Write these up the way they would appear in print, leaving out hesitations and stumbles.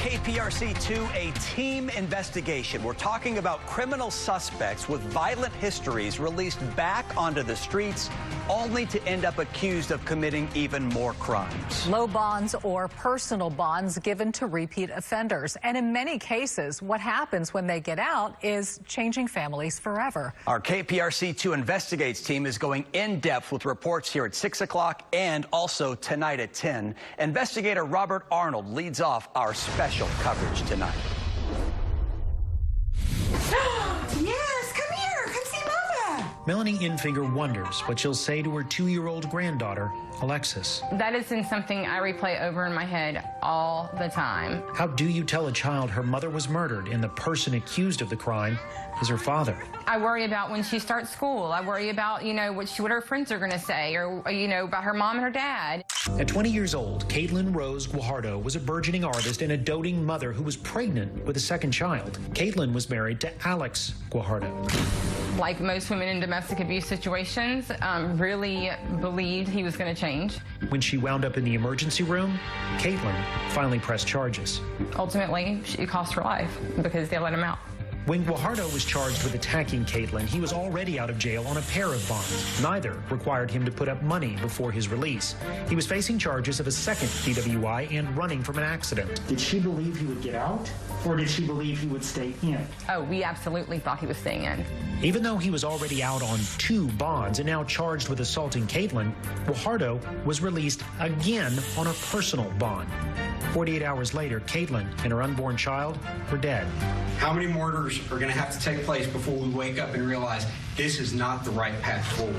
KPRC-2, a team investigation. We're talking about criminal suspects with violent histories released back onto the streets, only to end up accused of committing even more crimes. Low bonds or personal bonds given to repeat offenders. And in many cases, what happens when they get out is changing families forever. Our KPRC-2 Investigates team is going in depth with reports here at 6 o'clock and also tonight at 10. Investigator Robert Arnold leads off our special coverage tonight. Yes, come here. Come see Mama. Melanie Infinger wonders what she'll say to her 2-year-old granddaughter, Alexis. That isn't something I replay over in my head all the time. How do you tell a child her mother was murdered and the person accused of the crime is her father? I worry about when she starts school. I worry about, what her friends are going to say, or, about her mom and her dad. At 20 years old, Caitlin Rose Guajardo was a burgeoning artist and a doting mother who was pregnant with a second child. Caitlin was married to Alex Guajardo. Like most women in domestic abuse situations, really believed he was going to change. When she wound up in the emergency room, Caitlin finally pressed charges. Ultimately, it cost her life because they let him out. When Guajardo was charged with attacking Caitlin, he was already out of jail on a pair of bonds. Neither required him to put up money before his release. He was facing charges of a second DWI and running from an accident. Did she believe he would get out, or did she believe he would stay in? Oh, we absolutely thought he was staying in. Even though he was already out on 2 bonds and now charged with assaulting Caitlin, Guajardo was released again on a personal bond. 48 hours later, Caitlin and her unborn child were dead. How many murders are going to have to take place before we wake up and realize this is not the right path forward?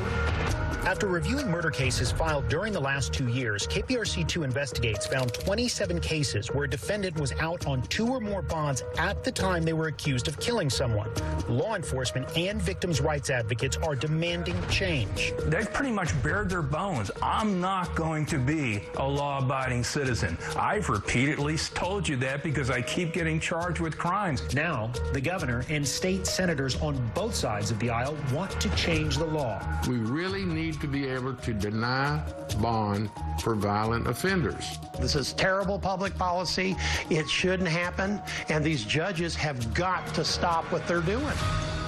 After reviewing murder cases filed during the last 2 years, KPRC-2 Investigates found 27 cases where a defendant was out on 2 or more bonds at the time they were accused of killing someone. Law enforcement and victims' rights advocates are demanding change. They've pretty much bared their bones. I'm not going to be a law-abiding citizen. I've repeatedly told you that because I keep getting charged with crimes. Now, the governor and state senators on both sides of the aisle want to change the law. We really need to be able to deny bond for violent offenders. This is terrible public policy. It shouldn't happen, and these judges have got to stop what they're doing.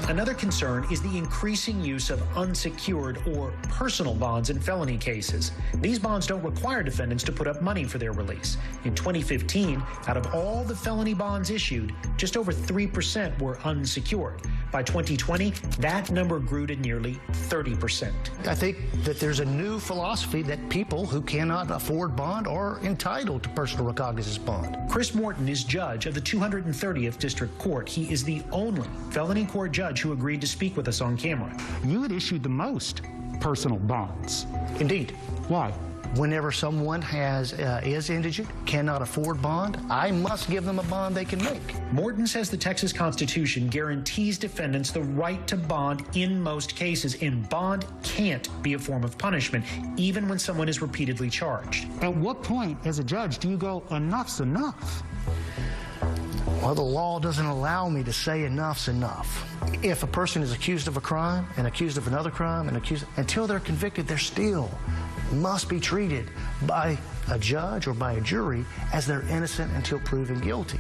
Another concern is the increasing use of unsecured or personal bonds in felony cases. These bonds don't require defendants to put up money for their release. In 2015, out of all the felony bonds issued, just over 3% were unsecured. By 2020, that number grew to nearly 30%. I think that there's a new philosophy that people who cannot afford bond are entitled to personal recognizance bond. Chris Morton is judge of the 230th District Court. He is the only felony court judge who agreed to speak with us on camera. You had issued the most personal bonds. Indeed. Why? Whenever someone is indigent, cannot afford bond, I must give them a bond they can make. Morton says the Texas Constitution guarantees defendants the right to bond in most cases, and bond can't be a form of punishment, even when someone is repeatedly charged. At what point, as a judge, do you go, enough's enough? Well, the law doesn't allow me to say enough's enough. If a person is accused of a crime and accused of another crime and until they're convicted, they're still must be treated by a judge or by a jury as they're innocent until proven guilty.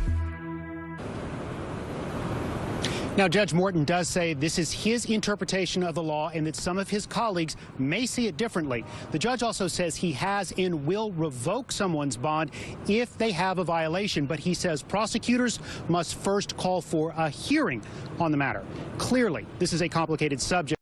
Now, Judge Morton does say this is his interpretation of the law and that some of his colleagues may see it differently. The judge also says he has and will revoke someone's bond if they have a violation, but he says prosecutors must first call for a hearing on the matter. Clearly, this is a complicated subject.